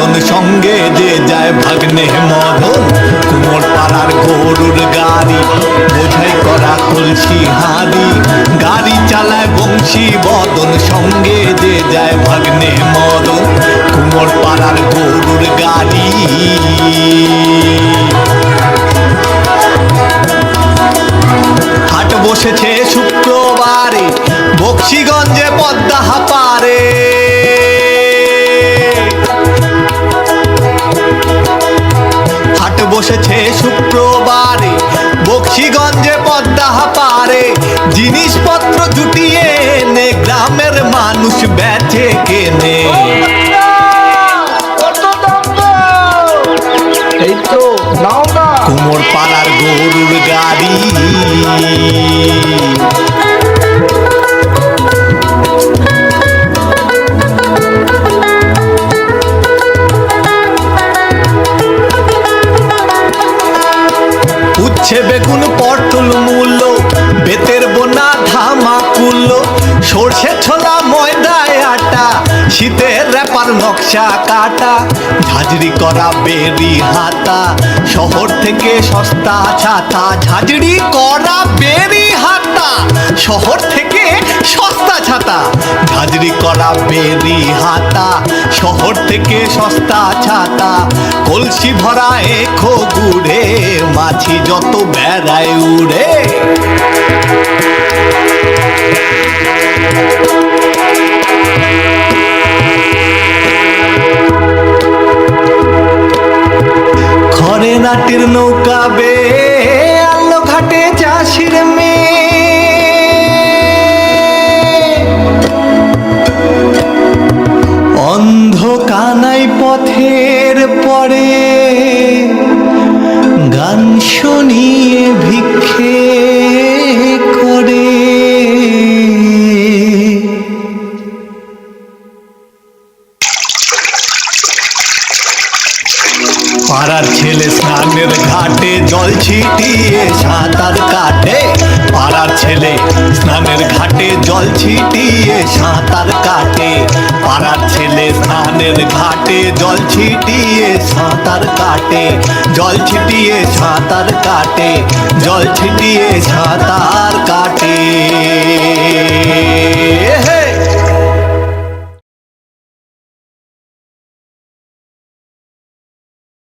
বদন সঙ্গে যে যায় ভাগ্নে মদন। কুমোর পাড়ার গরুর গাড়ি বোঝাই করা কলসি হাঁড়ি, গাড়ি চালায় বংশী বদন সঙ্গে যে যায় ভাগ্নে মদন। কুমোর পাড়ার গরুর গাড়ি। হাট বসেছে শুক্রবারে বক্সিগঞ্জে পদ্মা হাপারে। হাট বসেছে শুক্রবারে বক্সিগঞ্জে পদ্মা হাপারে। জিনিসপত্র জুটিয়ে এনে গ্রামের মানুষ বেচে কেনে। এই তো নাও না। কুমোর পাড়ার গরুর গাড়ি। উচ্ছে বেগুন পটল মূল্য, বেতের বোনা ধামাকুল, সর্ষে ছোলা ময়দায় আটা, শীতের রেপার নকশা কাটা, ঝাঁঝরি করা বেরি হাতা, শহর থেকে সস্তা ছাতা। ঝাঁঝরি করা বেরি হাতা, শহর থেকে সস্তা ছাতা। ঝাঁঝরি করা বেরি হাতা, শহর থেকে সস্তা ছাতা। কলসি ভরা এখো গুড়ে, মাছি যত বেড়ায় উড়ে। খড়ে নাটির নৌকা বে আলো ঘাটে চাষির মেয়ে। অন্ধ কানাই পথের পরে গান শুনিয়ে ভিক্ষে করে। পাড়ার ছেলে স্নানের ঘাটে জল ছিটিয়ে সাঁতার কাটে। পাড়ার ছেলে স্নানের ঘাটে জল ছিটিয়ে সাঁতার কাটে। পাড়ার ছেলে স্নানের ঘাটে জল ছিটিয়ে সাঁতার কাটে। জল ছিটিয়ে সাঁতার কাটে, জল ছিটিয়ে সাঁতার কাটে।